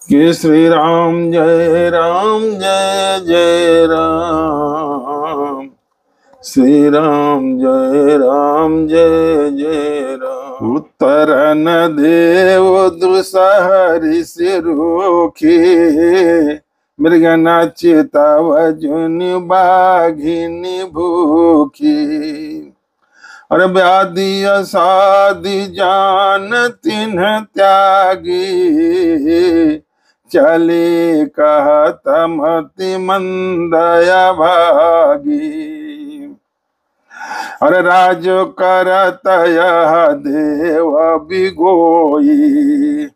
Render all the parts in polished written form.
कि श्री राम जय जय राम। श्री राम जय जय राम। उत्तर न देव दुसहरि सिरुखी, मृग नाचितव जुनि बाघिनी भूखी। अरे व्याधि असाधि जान तिन्ह त्यागी, चली कहत मति मंदया भागी। अरे राज करत यह देव बिगोई,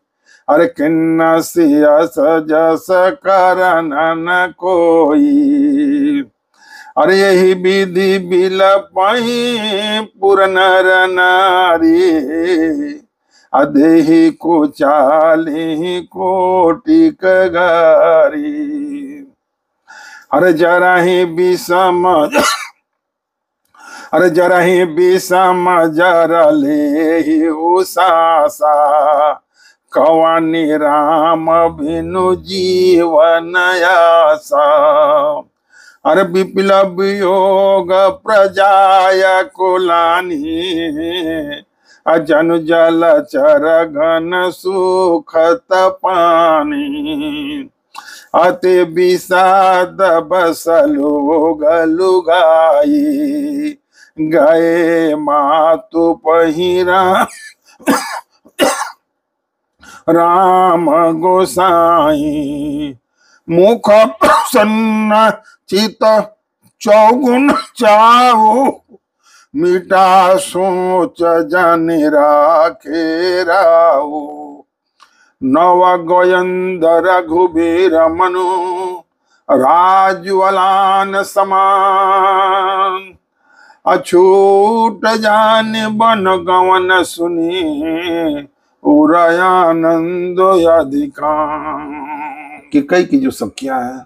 अरे किन्न सियस जस करन न कोई। अरे यही विधि बिलपहि पुर नर नारी, अदेहि को चाली कोटि कगारी। अरे जरा ही विषम जरा ले उसासा, कवानी राम बिनु जीवन आसा। अरे विप्लव योग प्रजाय कुलानी, अजन जल चर घन सुखत पानी। अति विषाद बस लोग लुगाई, गए मातु पहिरा राम गोसाई। मुख प्रसन्न चित चौगुन चाहु, मिटा सोच जन राखे राहु। नव गोयंद रघुबीर मनु, राजवलान समान। अछूट जान बन गवन सुनी, उरयानंद अधिकान। कि कई की जो सखियां हैं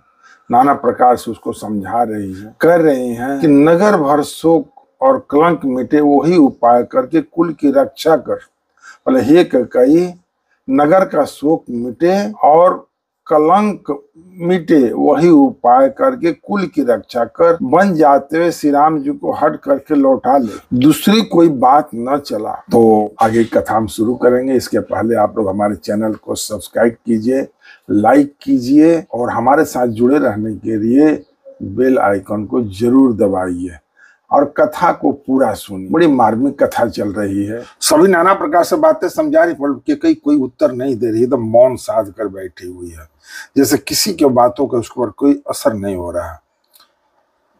नाना प्रकार से उसको समझा रही है, कर रही हैं कि नगर भर शोक और कलंक मिटे वही उपाय करके कुल की रक्षा कर। बोले हे कई, नगर का शोक मिटे और कलंक मिटे वही उपाय करके कुल की रक्षा कर। बन जाते हुए श्री राम जी को हट करके लौटा ले, दूसरी कोई बात न चला। तो आगे कथा हम शुरू करेंगे। इसके पहले आप लोग हमारे चैनल को सब्सक्राइब कीजिए, लाइक कीजिए और हमारे साथ जुड़े रहने के लिए बेल आइकन को जरूर दबाइए और कथा को पूरा सुनिए। बड़ी मार्मिक कथा चल रही है, सभी नाना प्रकार से बातें समझा रही, पर कोई उत्तर नहीं दे रही, एकदम मौन साध कर बैठी हुई है, जैसे किसी के बातों का उसके ऊपर कोई असर नहीं हो रहा है।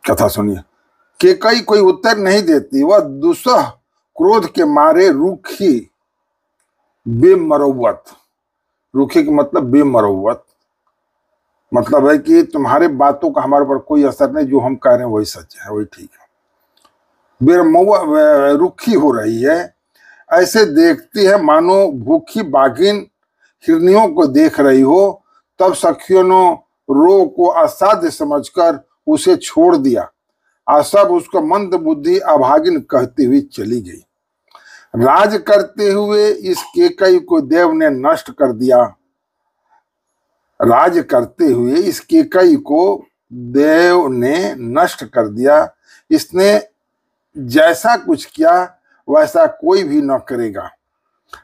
कथा सुनिए। कि कोई उत्तर नहीं देती, वह दुसह क्रोध के मारे रूखी बेमरौवत। रूखी का मतलब बेमरौवत, मतलब है कि तुम्हारे बातों का हमारे पर कोई असर नहीं, जो हम कह रहे हैं वही सच है, वही ठीक है। रुखी हो रही है, ऐसे देखती है मानो भूखी बाघिन हिरनियों को देख रही हो। तब सखियों ने रो को असाध्य समझकर उसे छोड़ दिया, और सब उसको मंद बुद्धि अभागिन कहती हुई चली गई। राज करते हुए इस केकई को देव ने नष्ट कर दिया। राज करते हुए इस केकई को देव ने नष्ट कर दिया। इसने जैसा कुछ किया वैसा कोई भी न करेगा।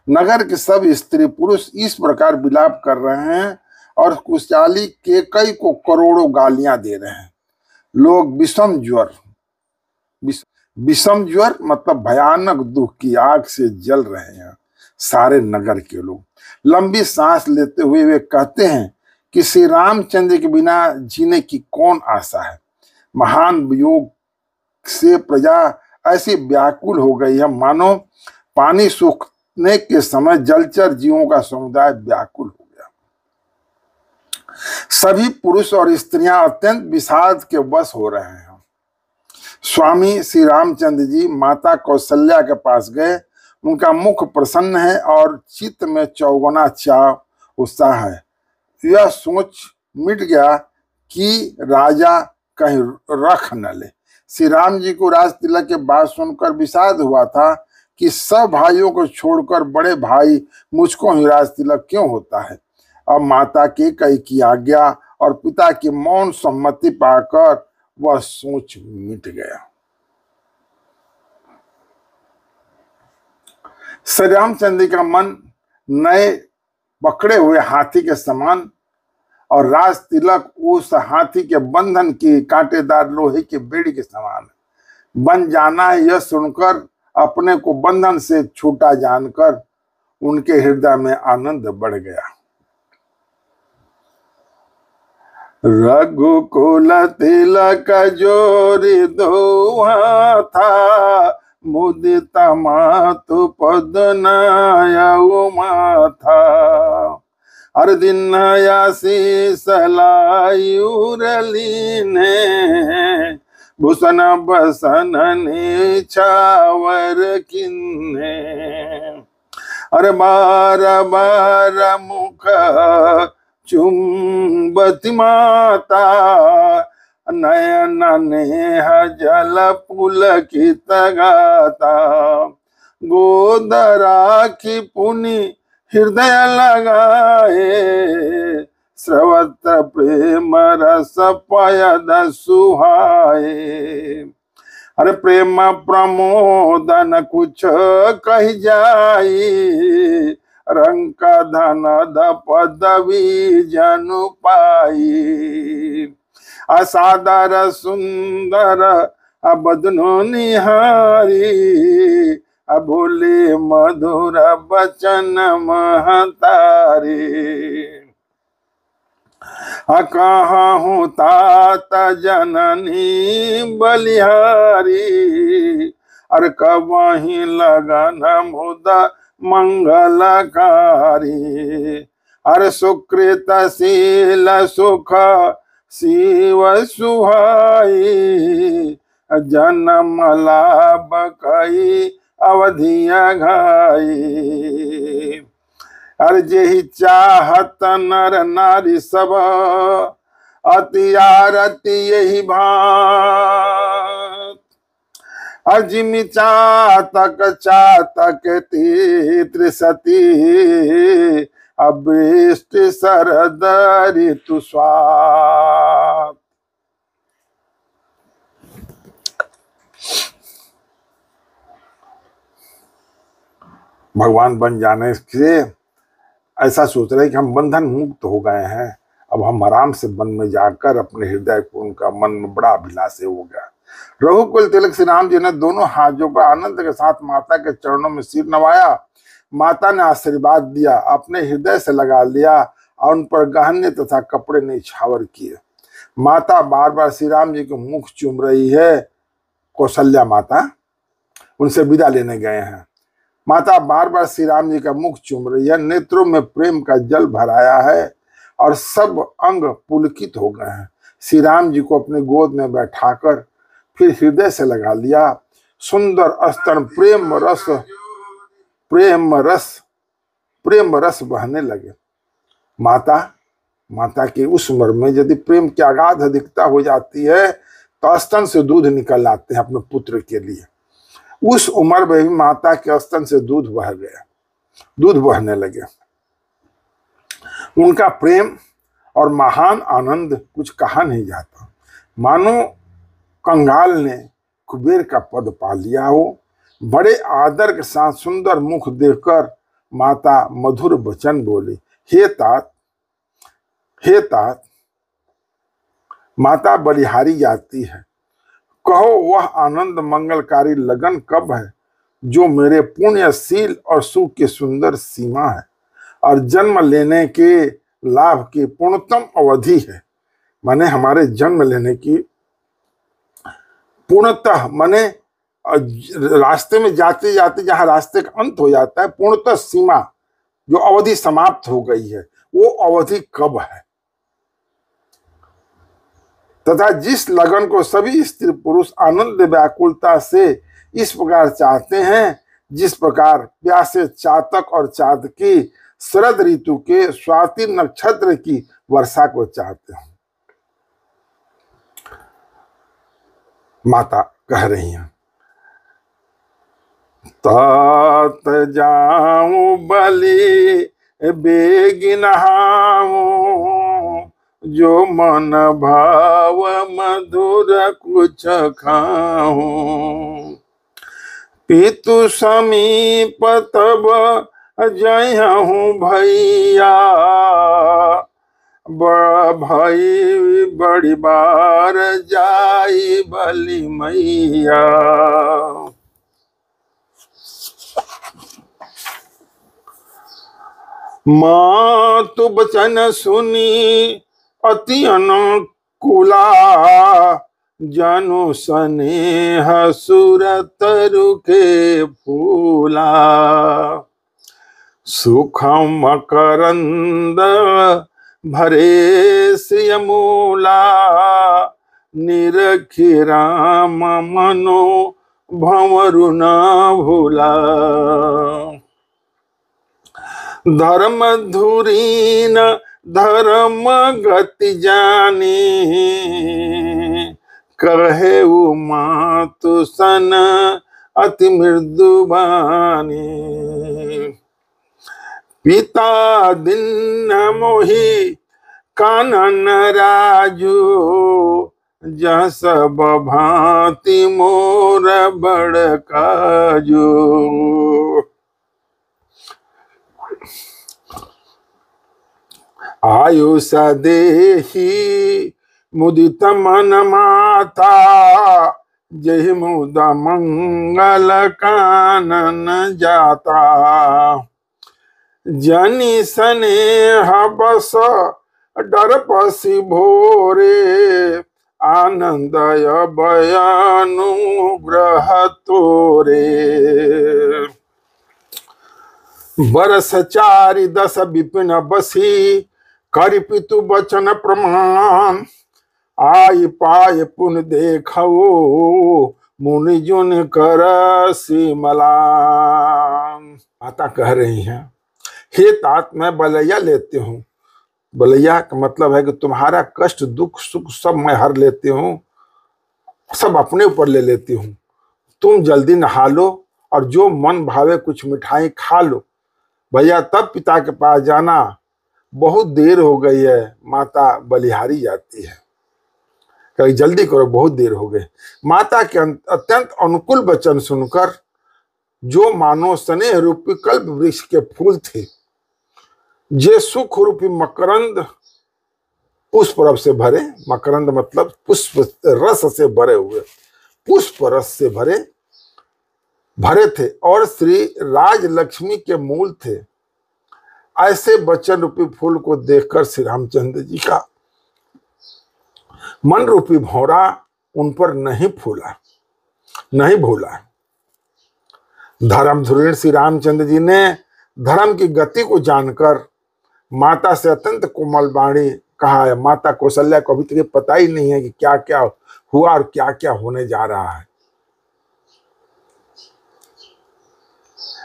नगर के सब स्त्री पुरुष इस प्रकार विलाप कर रहे हैं और कुशाली केकई को करोड़ों गालियां दे रहे हैं। लोग विषम ज्वर मतलब भयानक दुख की आग से जल रहे हैं। सारे नगर के लोग लंबी सांस लेते हुए वे कहते हैं कि श्री रामचंद्र के बिना जीने की कौन आशा है। महान वियोग से प्रजा ऐसी व्याकुल हो गई है, मानो पानी सूखने के समय जलचर जीवों का समुदाय व्याकुल हो गया। सभी पुरुष और स्त्रियां अत्यंत विषाद के वश हो रहे हैं। स्वामी श्री रामचंद्र जी माता कौशल्या के पास गए। उनका मुख प्रसन्न है और चित्त में चौगुना उत्साह है। यह सोच मिट गया कि राजा कहीं रख न ले। श्री राम जी को राज तिलक के बाद सुनकर विषाद हुआ था कि सब भाइयों को छोड़कर बड़े भाई मुझको ही राज तिलक क्यों होता है। अब माता की कई की आज्ञा और पिता की मौन सम्मति पाकर वह सोच मिट गया। श्री रामचंद्र का मन नए पकड़े हुए हाथी के समान और राज तिलक उस हाथी के बंधन की कांटेदार लोहे की बेड़ी के समान बन जाना है। यह सुनकर अपने को बंधन से छूटा जानकर उनके हृदय में आनंद बढ़ गया। रघुकुल तिलक जोरी दोहा था, मुदित मातु पद नयउ माथा। हर दिन आशीष लायुरलीने, भूषण बसन निछावर किन्ने। अरे बार बार मुख चुंबती माता, नयन नेह जल पुलकित गाता। गोद राखी पुनि हृदय लगाए, स्रवत प्रेम रस पयद सुहाए। अरे प्रेम प्रमोदन कुछ कही जाई, रंक धन द पदवी जनु पाई। असादर सुंदर अबदनो निहारी, अबोले मधुर बचन महतारी। कहाँ हूँ तात जननी बलिहारी, अरे कबही लगन मुद मंगलकारी। अरे सुकृत शील सुख शिव सुहाई, जन्म लाभ कई अवधिया घाई। अरे जेहि चाहत नर नारी सब, अति आरती यही भात। अजिमि चातक चातक त्रिसती, अवृष्टि शरद ऋतु स्वात। भगवान बन जाने से ऐसा सोच रहे कि हम बंधन मुक्त हो गए हैं, अब हम आराम से वन में जाकर अपने हृदय को, उनका मन में बड़ा अभिलाषी हो गया। रघुकुल तिलक श्री राम जी ने दोनों हाथ जोड़कर आनंद के साथ माता के चरणों में सिर नवाया। माता ने आशीर्वाद दिया, अपने हृदय से लगा लिया और उन पर गहने तथा कपड़े निछावर किए। माता बार बार श्री राम जी के मुख चूम रही है। कौशल्या माता उनसे विदा लेने गए हैं। माता बार बार श्री राम जी का मुख चूम रही है, नेत्रों में प्रेम का जल भराया है और सब अंग पुलकित हो गए हैं। श्री राम जी को अपने गोद में बैठाकर फिर हृदय से लगा लिया। सुंदर स्तन प्रेम रस बहने लगे। माता की उस उम्र में यदि प्रेम की अगाध अधिकता हो जाती है तो स्तन से दूध निकल आते हैं अपने पुत्र के लिए। उस उम्र में भी माता के स्तन से दूध बहने लगे। उनका प्रेम और महान आनंद कुछ कहा नहीं जाता। मानो कंगाल ने कुबेर का पद पा लिया हो। बड़े आदर के साथ सुंदर मुख देखकर माता मधुर वचन बोली, हे तात माता बलिहारी जाती है, कहो वह आनंद मंगलकारी लगन कब है जो मेरे पुण्यशील और सुख की सुंदर सीमा है और जन्म लेने के लाभ की पूर्णतम अवधि है। माने हमारे जन्म लेने की पूर्णतः, माने रास्ते में जाते जाते जहां रास्ते का अंत हो जाता है, पूर्णतः सीमा जो अवधि समाप्त हो गई है वो अवधि कब है, तथा जिस लगन को सभी स्त्री पुरुष आनंद व्याकुलता से इस प्रकार चाहते हैं जिस प्रकार प्यासे चातक और चातकी शरद ऋतु के स्वाति नक्षत्र की वर्षा को चाहते हैं। माता कह रही हैं, तात जाऊं बलि बेगी नहाऊं, जो मन भाव मधुर कुछ खाऊं। पितु समीप तब जयहूँ भैया, बड़ा भाई बड़ी बार जाई बलि मैया। मातु बचन सुनी अति अनुकूला, जनु स्नेह सुरत रुके फूला। सुखम मकरंद भरे सियमूला, निरखि राम मनो भंवरु न भूला। धर्म धुरीन धर्म गति जानी, कहे मातु सन अति मृदु बानी। पिता दीन मोहि कानन राजू, जह सब भांति मोर बड़ काजू। आयुष देहि मुदित मन माता, जहि मुद मंगल कानन जाता। जनि स्नेह बस डर पसी भोरे, आनंदय बयानुग्रह तोरे। बरस 4 10 विपिन बसी, करि पितु बचन प्रमाण। आई पाय पुन देखो, मुनि जुन करसी मलान। माता कह रही हैं, हे तात मैं बलैया लेती हूँ। बलैया का मतलब है कि तुम्हारा कष्ट दुख सुख सब मैं हर लेती हूँ, सब अपने ऊपर ले लेती हूँ। तुम जल्दी नहा लो और जो मन भावे कुछ मिठाई खा लो। भैया तब पिता के पास जाना, बहुत देर हो गई है। माता बलिहारी जाती है, कहीं जल्दी करो बहुत देर हो गई। माता के अत्यंत अनुकूल वचन सुनकर, जो मानो स्नेह रूपी कल्प वृक्ष के फूल थे, जे सुख रूपी मकरंद पुष्प रस से भरे, मकरंद मतलब पुष्प रस से भरे हुए, पुष्प रस से भरे थे और श्री राज लक्ष्मी के मूल थे, ऐसे बचन रूपी फूल को देखकर श्री रामचंद्र जी का मन रूपी भौरा उन पर नहीं भूला। धर्म धुरीण श्री रामचंद्र जी ने धर्म की गति को जानकर माता से अत्यंत कोमल वाणी कहा है। माता कौशल्या को अभी तक पता ही नहीं है कि क्या क्या हुआ और क्या क्या होने जा रहा है।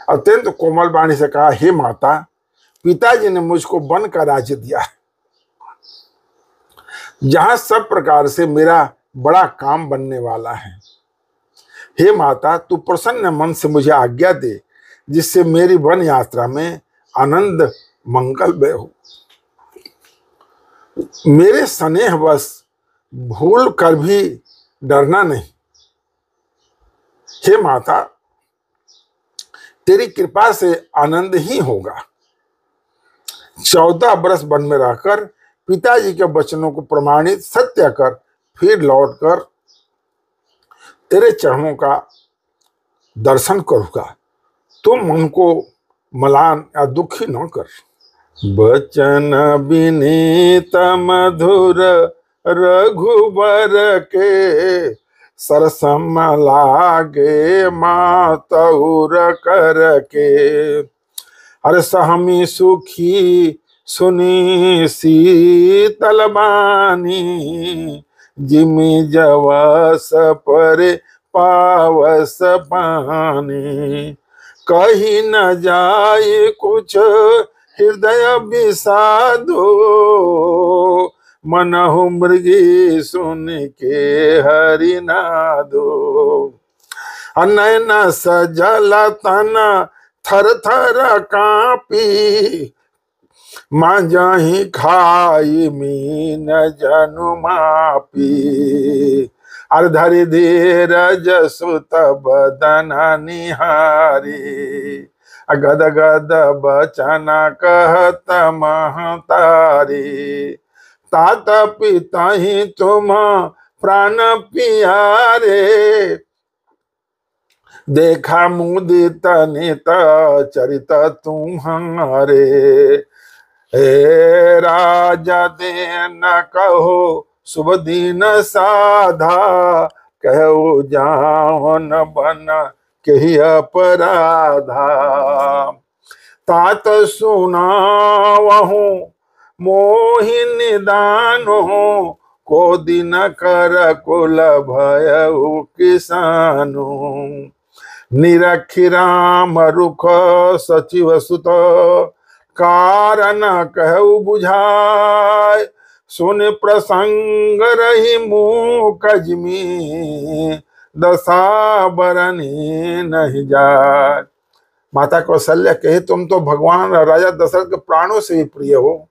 अत्यंत कोमल वाणी से कहा, हे माता, पिताजी ने मुझको वन का राज्य दिया है, जहां सब प्रकार से मेरा बड़ा काम बनने वाला है। हे माता, तू प्रसन्न मन से मुझे आज्ञा दे, जिससे मेरी वन यात्रा में आनंद मंगलमय हो। मेरे स्नेहवश भूल कर भी डरना नहीं। हे माता, तेरी कृपा से आनंद ही होगा। 14 वर्ष वन में रहकर पिताजी के वचनों को प्रमाणित सत्य कर फिर लौटकर तेरे चरणों का दर्शन करूंगा। तुम मन को मलान या दुखी न कर। बचन विनीत मधुर रघुबर के, सरसम लागे मातौर कर के। अरे सहमी सुखी सुनी शीतल बानी, जिमि जवस पर पावस पानी। कही न जाए कुछ हृदय विषादो, मनहु मृगी सुन के हरिनादो। नयन सजल तन थर थर कापी, मांजही खाई मीन जनु मापी, अर धरि धीरज सुत बदन निहारी, गद गद बचन कहत महतारी, तात पिता ही तुम प्राण पियारे, देखा मुदित नित चरित तुम्हारे, हे राजा देन कहो शुभ दिन साधा, कहो जान बन कही अपराधा, तात सुनावहु मोहि निदानो, को दिन कर कुल भयउ किसानो, निरखि राम रुख सचिव सुत, कारण कहु बुझाय, सुन प्रसंग रही मुख जिमी, दशा बरनी नहीं जाय। माता कौशल्या कहे तुम तो भगवान राजा दशरथ के प्राणों से ही प्रिय हो,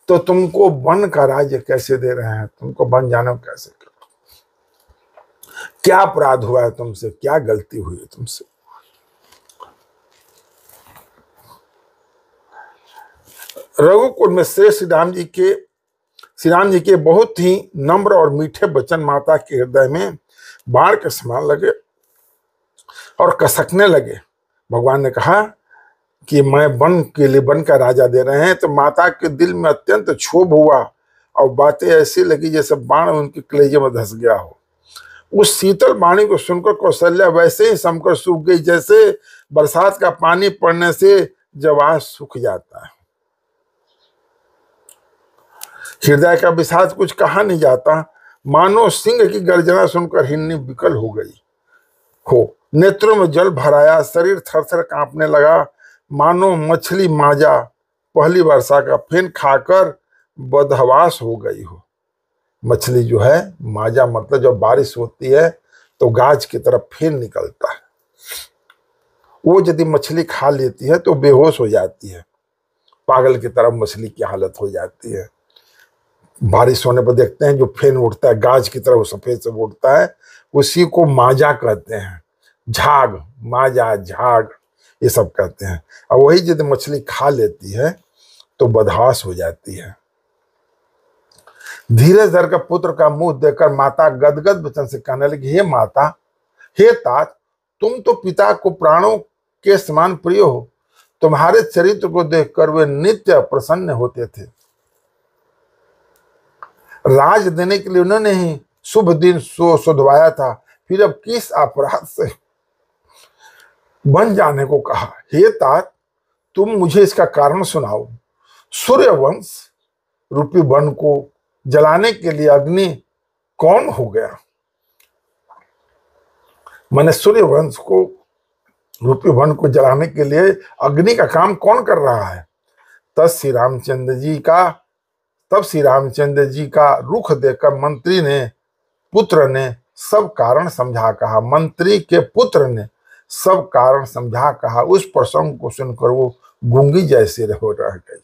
तो तुमको वन का राज्य कैसे दे रहे हैं, तुमको वन जाने कैसे, क्या अपराध हुआ है तुमसे, क्या गलती हुई है तुमसे। रघुकुल में श्री राम जी के बहुत ही नम्र और मीठे वचन माता के हृदय में बाण के समान लगे और कसकने लगे। भगवान ने कहा कि मैं वन के लिए वन का राजा दे रहे हैं, तो माता के दिल में अत्यंत क्षोभ हुआ और बातें ऐसी लगी जैसे बाण उनके कलेजे में धस गया हो। उस शीतल वाणी को सुनकर कौशल्या वैसे ही समकर सूख गई जैसे बरसात का पानी पड़ने से जवाब सूख जाता है। हृदय का विषाद कुछ कहा नहीं जाता, मानो सिंह की गर्जना सुनकर हिरनी विकल हो गई हो। नेत्रों में जल भराया, शरीर थरथर कांपने लगा, मानो मछली माजा पहली वर्षा का फेन खाकर बदहवास हो गई हो। मछली जो है माजा मतलब जब बारिश होती है तो गाज की तरफ फेन निकलता है, वो यदि मछली खा लेती है तो बेहोश हो जाती है, पागल की तरफ मछली की हालत हो जाती है। बारिश होने पर देखते हैं जो फेन उठता है गाज की तरफ सफेद से उठता है, उसी को माजा कहते हैं। झाग, माजा, झाग ये सब कहते हैं। और वही यदि मछली खा लेती है तो बदहास हो जाती है। धीरज धर का पुत्र का मुंह देखकर माता गदगद वचन से कहने लगी, हे माता, हे तात, तुम तो पिता को प्राणों के समान प्रिय हो, तुम्हारे चरित्र को देखकर वे नित्य प्रसन्न होते थे। राज देने के लिए उन्होंने ही शुभ दिन शोधवाया था, फिर अब किस अपराध से बन जाने को कहा। हे तात, तुम मुझे इसका कारण सुनाओ। सूर्यवंश रूपी वन को जलाने के लिए अग्नि कौन हो गया? मैंने सूर्यवंश को रूपी वन को जलाने के लिए अग्नि का काम कौन कर रहा है? तब श्री रामचंद्र जी का रुख देखकर पुत्र ने सब कारण समझा कहा। मंत्री के पुत्र ने सब कारण समझा कहा। उस प्रसंग को सुनकर वो गूंगी जैसे रह गई।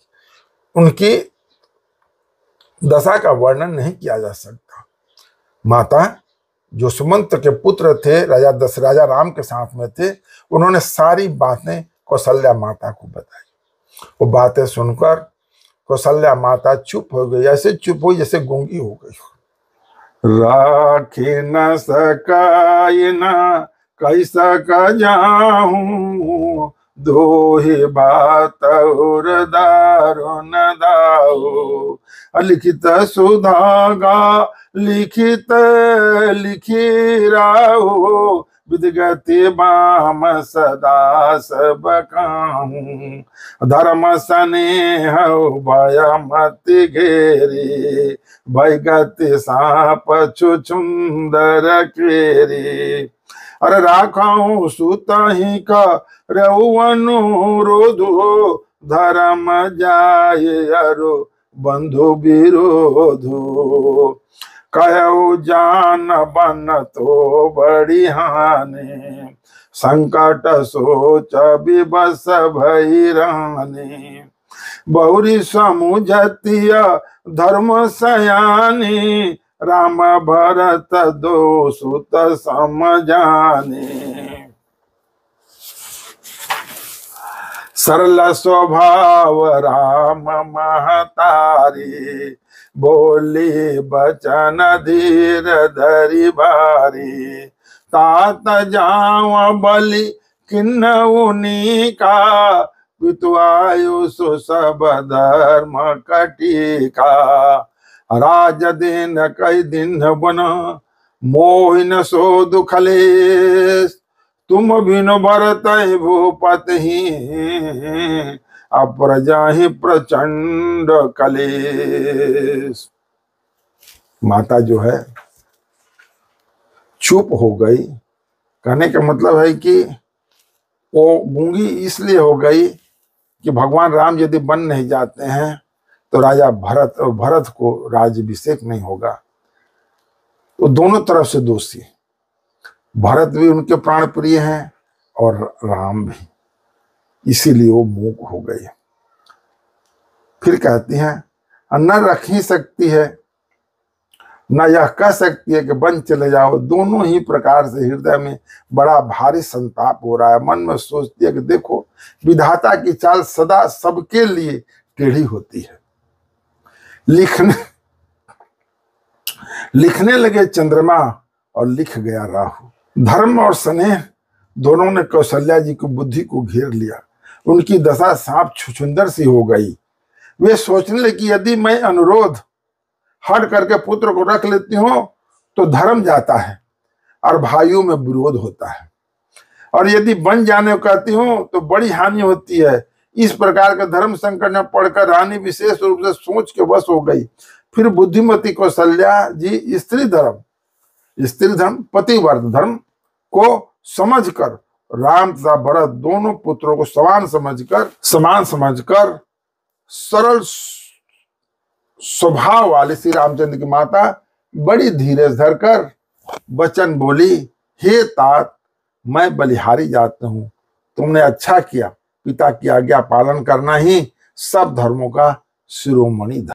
उनकी दशा का वर्णन नहीं किया जा सकता। माता जो सुमंत के पुत्र थे, राजा राम के साथ में थे, उन्होंने सारी बातें कौशल्या माता को बताई। वो बातें सुनकर कौशल्या माता चुप हो गई, ऐसे चुप हुई जैसे गूंगी हो गई। राखे न सकाय न कैसा का जाऊं, दोहे बात और दारो न दाओ। लिखित सुधागा लिखित लिखी राहो, विदगति बाम सदा सब काहूं। धर्म स्नेह भय मति घेरी, भयगति साप छुछुंदर केरी। अरे राखाऊं सुतहि का रहु अनुरोधो, धर्म जाय अरो बंधु विरोधो। कहु जान बन तो बड़ी हानि, संकट सोच विवश भई रानी। बहुरी समुझतिय धर्म सयानी, राम भरत दो सुत समझानी। सरल स्वभाव राम महतारी, बोली बचन धीर धरि भारी। तात जाव बलि किन्नउनी का, पितु आयुष सब धर्म कटिका। राज दिन कई दिन बन, मोहिन सो दुख लेस। तुम बिनु भरत भूपति, अप्रजा ही प्रचंड कलेश। माता जो है चुप हो गई। कहने का मतलब है कि वो गूंगी इसलिए हो गई कि भगवान राम यदि बन नहीं जाते हैं तो राजा भरत को राज्याभिषेक नहीं होगा। तो दोनों तरफ से दोषी, भरत भी उनके प्राण प्रिय हैं और राम भी, इसीलिए वो मूक हो गए। फिर कहती हैं न रख ही सकती है, न यह कह सकती है कि बन चले जाओ। दोनों ही प्रकार से हृदय में बड़ा भारी संताप हो रहा है। मन में सोचती है कि देखो विधाता की चाल सदा सबके लिए टेढ़ी होती है। लिखने लगे चंद्रमा और लिख गया राहु। धर्म और स्नेह दोनों ने कौशल्या जी की बुद्धि को घेर लिया। उनकी दशा सांप छुछुंदर सी हो गई। वे सोचने लगी यदि मैं अनुरोध हट करके पुत्र को रख लेती हूं तो धर्म जाता है और भाइयों में विरोध होता है, और यदि बन जाने को कहती हूं तो बड़ी हानि होती है। इस प्रकार के धर्म संकट में पड़कर रानी विशेष रूप से सोच के वश हो गई। फिर बुद्धिमती कौशल्या जी स्त्री धर्म पतिव्रत धर्म को समझकर राम तथा भरत दोनों पुत्रों को समान समझकर सरल स्वभाव वाले श्री रामचंद्र की माता बड़ी धीरज धरकर वचन बोली, हे तात, मैं बलिहारी जाती हूं। तुमने अच्छा किया। पिता की आज्ञा पालन करना ही सब धर्मों का शिरोमणि धर्म।